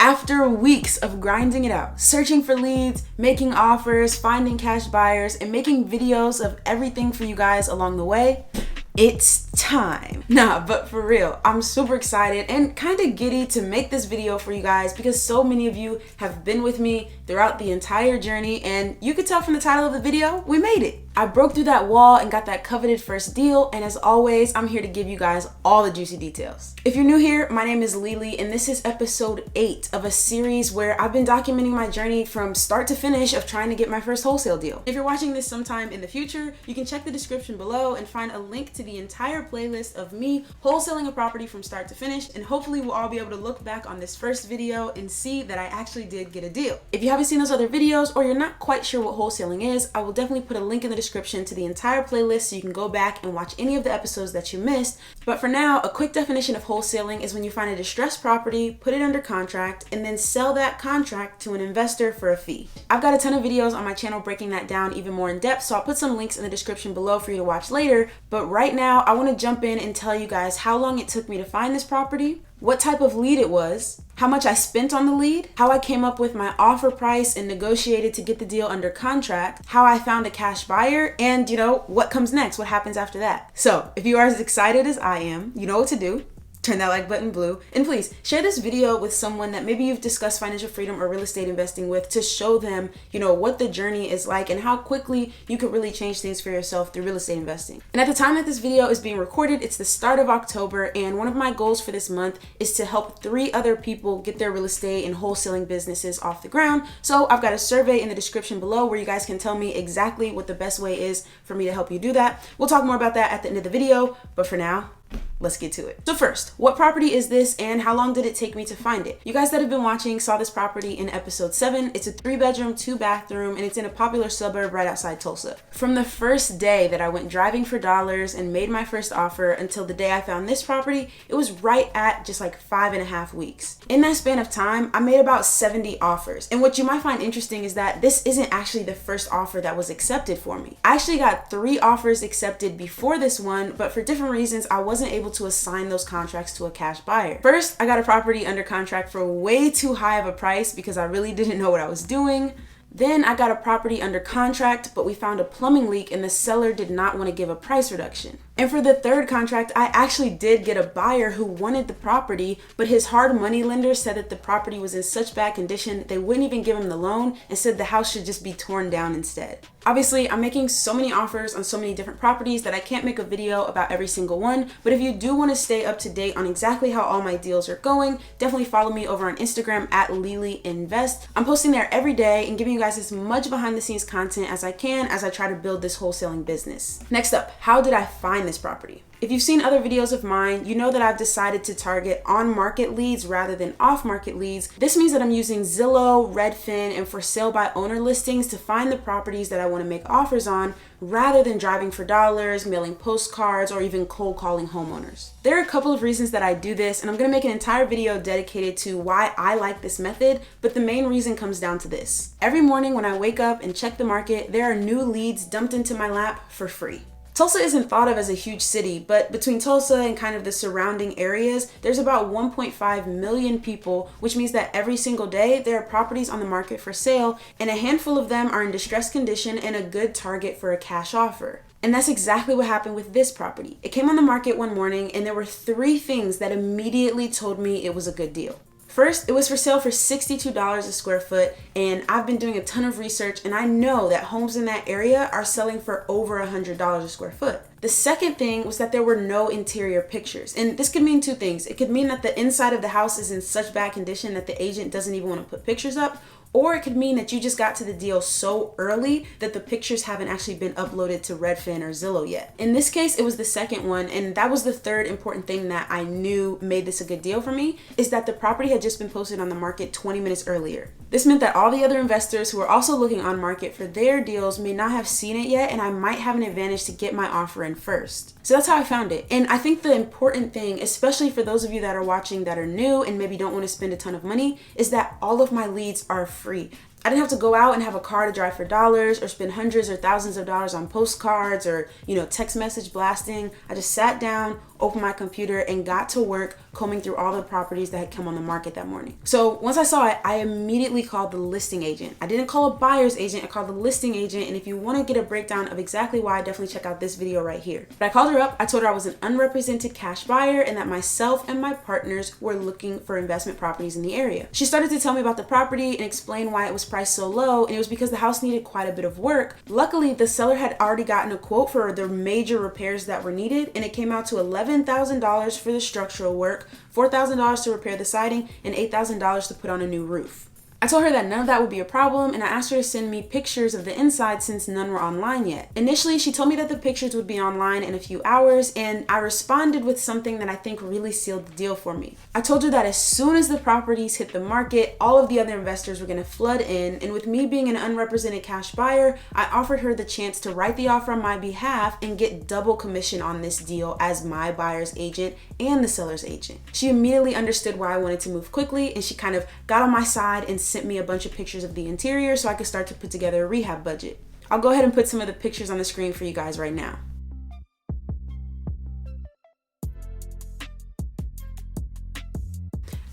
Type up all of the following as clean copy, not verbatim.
After weeks of grinding it out, searching for leads, making offers, finding cash buyers, and making videos of everything for you guys along the way, it's time. But for real, I'm super excited and kind of giddy to make this video for you guys because so many of you have been with me throughout the entire journey, and you could tell from the title of the video, we made it. I broke through that wall and got that coveted first deal, and as always, I'm here to give you guys all the juicy details. If you're new here, my name is Lili, and this is episode 8 of a series where I've been documenting my journey from start to finish of trying to get my first wholesale deal. If you're watching this sometime in the future, you can check the description below and find a link to the entire playlist of me wholesaling a property from start to finish, and hopefully we'll all be able to look back on this first video and see that I actually did get a deal. If you haven't seen those other videos or you're not quite sure what wholesaling is, I will definitely put a link in the description to the entire playlist so you can go back and watch any of the episodes that you missed. But for now, a quick definition of wholesaling is when you find a distressed property, put it under contract, and then sell that contract to an investor for a fee. I've got a ton of videos on my channel breaking that down even more in depth, so I'll put some links in the description below for you to watch later. But right now, I want to jump in and tell you guys how long it took me to find this property, what type of lead it was, how much I spent on the lead, how I came up with my offer price and negotiated to get the deal under contract, how I found a cash buyer, and what comes next, what happens after that. So if you are as excited as I am, you know what to do. Turn that like button blue, and please share this video with someone that maybe you've discussed financial freedom or real estate investing with to show them, what the journey is like and how quickly you could really change things for yourself through real estate investing. And at the time that this video is being recorded, it's the start of October, and one of my goals for this month is to help 3 other people get their real estate and wholesaling businesses off the ground. So I've got a survey in the description below where you guys can tell me exactly what the best way is for me to help you do that. We'll talk more about that at the end of the video, but for now, let's get to it. So first, what property is this and how long did it take me to find it? You guys that have been watching saw this property in episode 7. It's a 3-bedroom, 2-bathroom, and it's in a popular suburb right outside Tulsa. From the first day that I went driving for dollars and made my first offer until the day I found this property, it was right at just like 5.5 weeks. In that span of time, I made about 70 offers. And what you might find interesting is that this isn't actually the first offer that was accepted for me. I actually got 3 offers accepted before this one, but for different reasons, I wasn't able to assign those contracts to a cash buyer. First, I got a property under contract for way too high of a price because I really didn't know what I was doing. Then I got a property under contract, but we found a plumbing leak and the seller did not want to give a price reduction. And for the 3rd contract, I actually did get a buyer who wanted the property, but his hard money lender said that the property was in such bad condition they wouldn't even give him the loan and said the house should just be torn down instead. Obviously, I'm making so many offers on so many different properties that I can't make a video about every single one, but if you do want to stay up to date on exactly how all my deals are going, definitely follow me over on Instagram at Lili Invest. I'm posting there every day and giving you guys as much behind the scenes content as I can as I try to build this wholesaling business. Next up, how did I find this property? If you've seen other videos of mine, you know that I've decided to target on-market leads rather than off-market leads. This means that I'm using Zillow, Redfin, and for sale by owner listings to find the properties that I want to make offers on rather than driving for dollars, mailing postcards, or even cold calling homeowners. There are a couple of reasons that I do this, and I'm going to make an entire video dedicated to why I like this method, but the main reason comes down to this. Every morning when I wake up and check the market, there are new leads dumped into my lap for free. Tulsa isn't thought of as a huge city, but between Tulsa and kind of the surrounding areas, there's about 1.5 million people, which means that every single day there are properties on the market for sale, and a handful of them are in distressed condition and a good target for a cash offer. And that's exactly what happened with this property. It came on the market one morning, and there were 3 things that immediately told me it was a good deal. First, it was for sale for $62 a square foot, and I've been doing a ton of research, and I know that homes in that area are selling for over $100 a square foot. The second thing was that there were no interior pictures, and this could mean 2 things. It could mean that the inside of the house is in such bad condition that the agent doesn't even want to put pictures up, or it could mean that you just got to the deal so early that the pictures haven't actually been uploaded to Redfin or Zillow yet. In this case, it was the second one, and that was the 3rd important thing that I knew made this a good deal for me, is that the property had just been posted on the market 20 minutes earlier. This meant that all the other investors who were also looking on market for their deals may not have seen it yet, and I might have an advantage to get my offer in first. So that's how I found it. And I think the important thing, especially for those of you that are watching that are new and maybe don't want to spend a ton of money, is that all of my leads are free. I didn't have to go out and have a car to drive for dollars or spend hundreds or thousands of dollars on postcards or, text message blasting. I just sat down, opened my computer, and got to work combing through all the properties that had come on the market that morning. So once I saw it, I immediately called the listing agent. I didn't call a buyer's agent, I called the listing agent. And if you want to get a breakdown of exactly why, definitely check out this video right here. But I called her up, I told her I was an unrepresented cash buyer and that myself and my partners were looking for investment properties in the area. She started to tell me about the property and explain why it was priced so low, and it was because the house needed quite a bit of work. Luckily, the seller had already gotten a quote for the major repairs that were needed, and it came out to $11,000 for the structural work, $4,000 to repair the siding, and $8,000 to put on a new roof. I told her that none of that would be a problem, and I asked her to send me pictures of the inside since none were online yet. Initially, she told me that the pictures would be online in a few hours, and I responded with something that I think really sealed the deal for me. I told her that as soon as the properties hit the market, all of the other investors were going to flood in, and with me being an unrepresented cash buyer, I offered her the chance to write the offer on my behalf and get double commission on this deal as my buyer's agent and the seller's agent. She immediately understood why I wanted to move quickly, and she kind of got on my side and sent me a bunch of pictures of the interior so I could start to put together a rehab budget. I'll go ahead and put some of the pictures on the screen for you guys right now.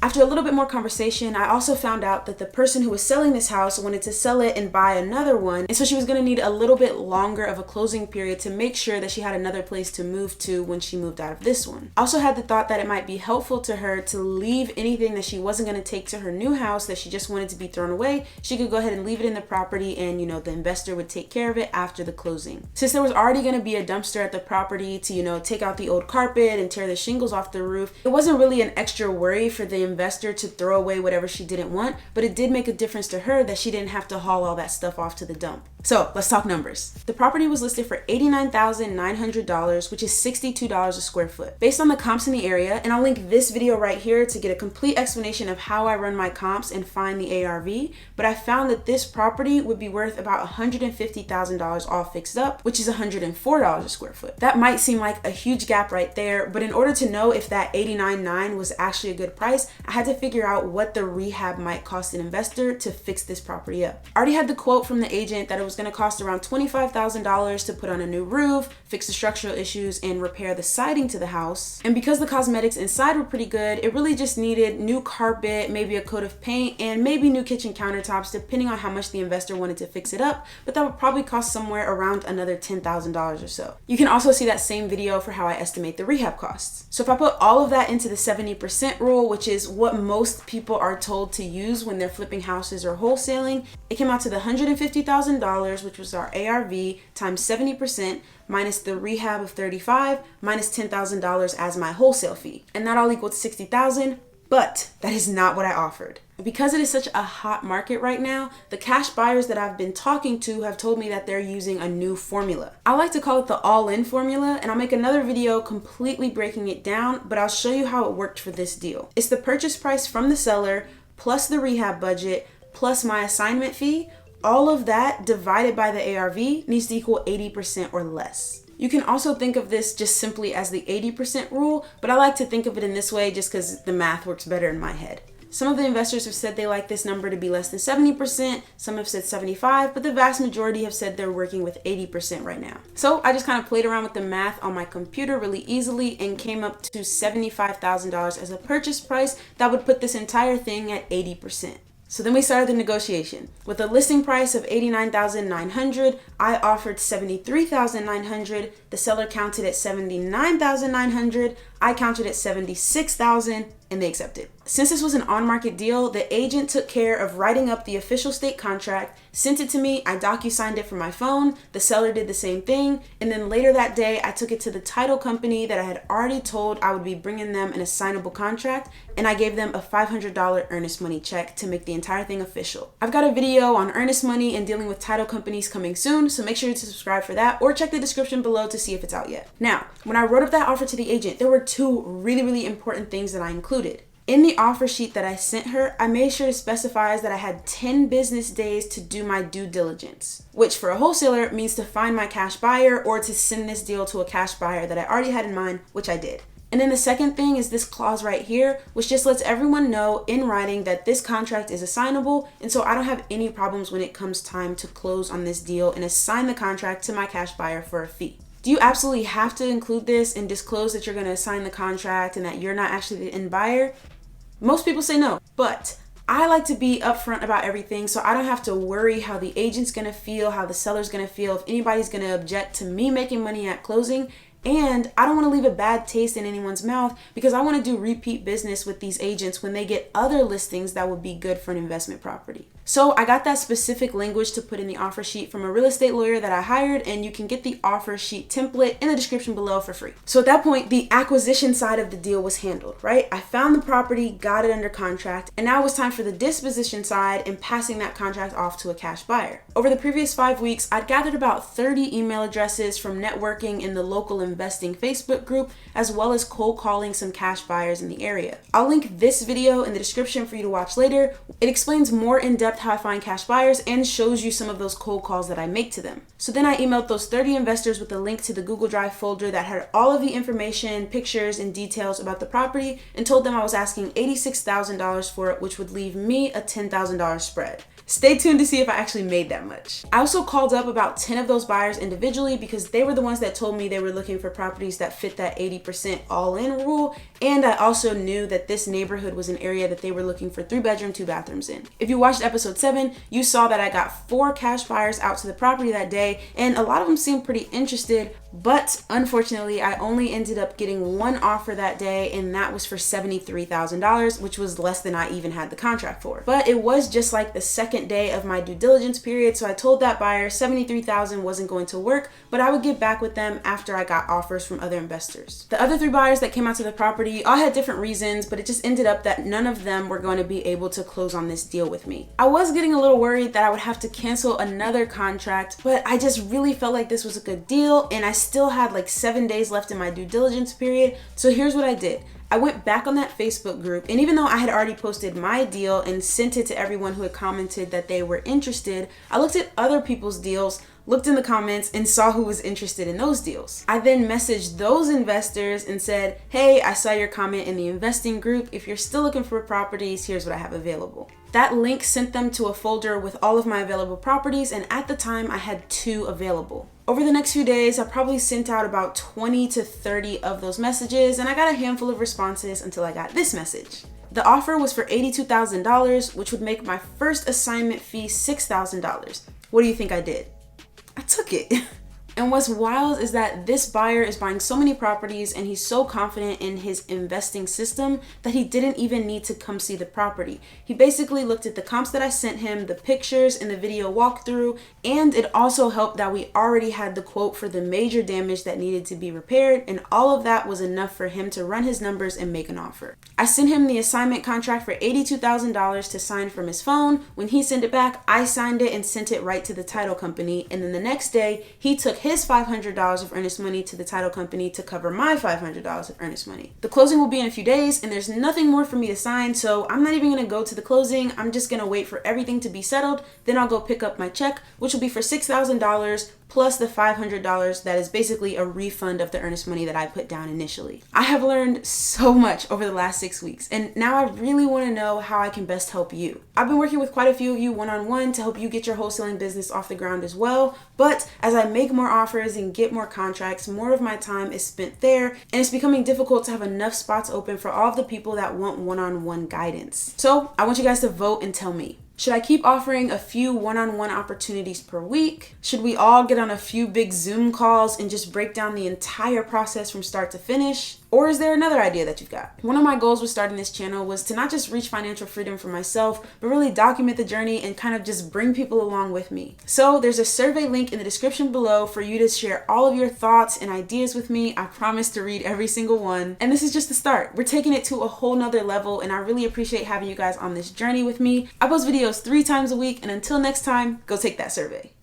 After a little bit more conversation, I also found out that the person who was selling this house wanted to sell it and buy another one, and so she was going to need a little bit longer of a closing period to make sure that she had another place to move to when she moved out of this one. I also had the thought that it might be helpful to her to leave anything that she wasn't going to take to her new house that she just wanted to be thrown away. She could go ahead and leave it in the property, and the investor would take care of it after the closing. Since there was already going to be a dumpster at the property to take out the old carpet and tear the shingles off the roof, it wasn't really an extra worry for the investor to throw away whatever she didn't want, but it did make a difference to her that she didn't have to haul all that stuff off to the dump. So let's talk numbers. The property was listed for $89,900, which is $62 a square foot. Based on the comps in the area, and I'll link this video right here to get a complete explanation of how I run my comps and find the ARV, but I found that this property would be worth about $150,000 all fixed up, which is $104 a square foot. That might seem like a huge gap right there, but in order to know if that $89,900 was actually a good price, I had to figure out what the rehab might cost an investor to fix this property up. I already had the quote from the agent that it was going to cost around $25,000 to put on a new roof, fix the structural issues, and repair the siding to the house. And because the cosmetics inside were pretty good, it really just needed new carpet, maybe a coat of paint, and maybe new kitchen countertops, depending on how much the investor wanted to fix it up, but that would probably cost somewhere around another $10,000 or so. You can also see that same video for how I estimate the rehab costs. So if I put all of that into the 70% rule, which is what most people are told to use when they're flipping houses or wholesaling, it came out to the $150,000, which was our ARV, times 70%, minus the rehab of $35,000, minus $10,000 as my wholesale fee. And that all equaled $60,000, but that is not what I offered. Because it is such a hot market right now, the cash buyers that I've been talking to have told me that they're using a new formula. I like to call it the all-in formula, and I'll make another video completely breaking it down, but I'll show you how it worked for this deal. It's the purchase price from the seller, plus the rehab budget, plus my assignment fee. All of that divided by the ARV needs to equal 80% or less. You can also think of this just simply as the 80% rule, but I like to think of it in this way just because the math works better in my head. Some of the investors have said they like this number to be less than 70%, some have said 75%, but the vast majority have said they're working with 80% right now. So I just kind of played around with the math on my computer really easily and came up to $75,000 as a purchase price that would put this entire thing at 80%. So then we started the negotiation. With a listing price of $89,900, I offered $73,900, the seller counted at $79,900, I counted at $76,000, and they accepted. Since this was an on-market deal, the agent took care of writing up the official state contract, sent it to me, I docu-signed it from my phone, the seller did the same thing, and then later that day, I took it to the title company that I had already told I would be bringing them an assignable contract, and I gave them a $500 earnest money check to make the entire thing official. I've got a video on earnest money and dealing with title companies coming soon, so make sure to subscribe for that or check the description below to see if it's out yet. Now, when I wrote up that offer to the agent, there were two really important things that I included. In the offer sheet that I sent her, I made sure to specify that I had 10 business days to do my due diligence, which for a wholesaler means to find my cash buyer or to send this deal to a cash buyer that I already had in mind, which I did. And then the second thing is this clause right here, which just lets everyone know in writing that this contract is assignable, and so I don't have any problems when it comes time to close on this deal and assign the contract to my cash buyer for a fee. Do you absolutely have to include this and disclose that you're going to assign the contract and that you're not actually the end buyer? Most people say no, but I like to be upfront about everything so I don't have to worry how the agent's going to feel, how the seller's going to feel, if anybody's going to object to me making money at closing. And I don't want to leave a bad taste in anyone's mouth because I want to do repeat business with these agents when they get other listings that would be good for an investment property. So I got that specific language to put in the offer sheet from a real estate lawyer that I hired, and you can get the offer sheet template in the description below for free. So at that point, the acquisition side of the deal was handled, right? I found the property, got it under contract, and now it was time for the disposition side and passing that contract off to a cash buyer. Over the previous 5 weeks, I'd gathered about 30 email addresses from networking in the local investing Facebook group, as well as cold calling some cash buyers in the area. I'll link this video in the description for you to watch later. It explains more in depth how I find cash buyers and shows you some of those cold calls that I make to them. So then I emailed those 30 investors with a link to the Google Drive folder that had all of the information, pictures, and details about the property, and told them I was asking $86,000 for it, which would leave me a $10,000 spread. Stay tuned to see if I actually made that much. I also called up about 10 of those buyers individually because they were the ones that told me they were looking for properties that fit that 80% all-in rule, and I also knew that this neighborhood was an area that they were looking for 3-bedroom, 2 bathrooms in. If you watched episode 7, you saw that I got 4 cash buyers out to the property that day, and a lot of them seemed pretty interested, but unfortunately, I only ended up getting 1 offer that day, and that was for $73,000, which was less than I even had the contract for. But it was just like the second day of my due diligence period, so I told that buyer $73,000 wasn't going to work, but I would get back with them after I got offers from other investors. The other 3 buyers that came out to the property all had different reasons, but it just ended up that none of them were going to be able to close on this deal with me. I was getting a little worried that I would have to cancel another contract, but I just really felt like this was a good deal, and I still had like 7 days left in my due diligence period. So here's what I did. I went back on that Facebook group, and even though I had already posted my deal and sent it to everyone who had commented that they were interested, I looked at other people's deals, looked in the comments, and saw who was interested in those deals. I then messaged those investors and said, hey, I saw your comment in the investing group. If you're still looking for properties, here's what I have available. That link sent them to a folder with all of my available properties, and at the time I had 2 available. Over the next few days, I probably sent out about 20 to 30 of those messages, and I got a handful of responses until I got this message. The offer was for $82,000, which would make my first assignment fee $6,000. What do you think I did? I took it. And what's wild is that this buyer is buying so many properties and he's so confident in his investing system that he didn't even need to come see the property. He basically looked at the comps that I sent him, the pictures and the video walkthrough, and it also helped that we already had the quote for the major damage that needed to be repaired, and all of that was enough for him to run his numbers and make an offer. I sent him the assignment contract for $82,000 to sign from his phone. When he sent it back, I signed it and sent it right to the title company, and then the next day he took his $500 of earnest money to the title company to cover my $500 of earnest money. The closing will be in a few days, and there's nothing more for me to sign, so I'm not even going to go to the closing. I'm just going to wait for everything to be settled. Then I'll go pick up my check, which will be for $6,000 plus the $500 that is basically a refund of the earnest money that I put down initially. I have learned so much over the last 6 weeks, and now I really want to know how I can best help you. I've been working with quite a few of you one-on-one to help you get your wholesaling business off the ground as well, but as I make more offers and get more contracts, more of my time is spent there, and it's becoming difficult to have enough spots open for all of the people that want one-on-one guidance. So I want you guys to vote and tell me. Should I keep offering a few one-on-one opportunities per week? Should we all get on a few big Zoom calls and just break down the entire process from start to finish? Or is there another idea that you've got? One of my goals with starting this channel was to not just reach financial freedom for myself, but really document the journey and kind of just bring people along with me. So there's a survey link in the description below for you to share all of your thoughts and ideas with me. I promise to read every single one. And this is just the start. We're taking it to a whole nother level, and I really appreciate having you guys on this journey with me. I post videos 3 times a week, and until next time, go take that survey.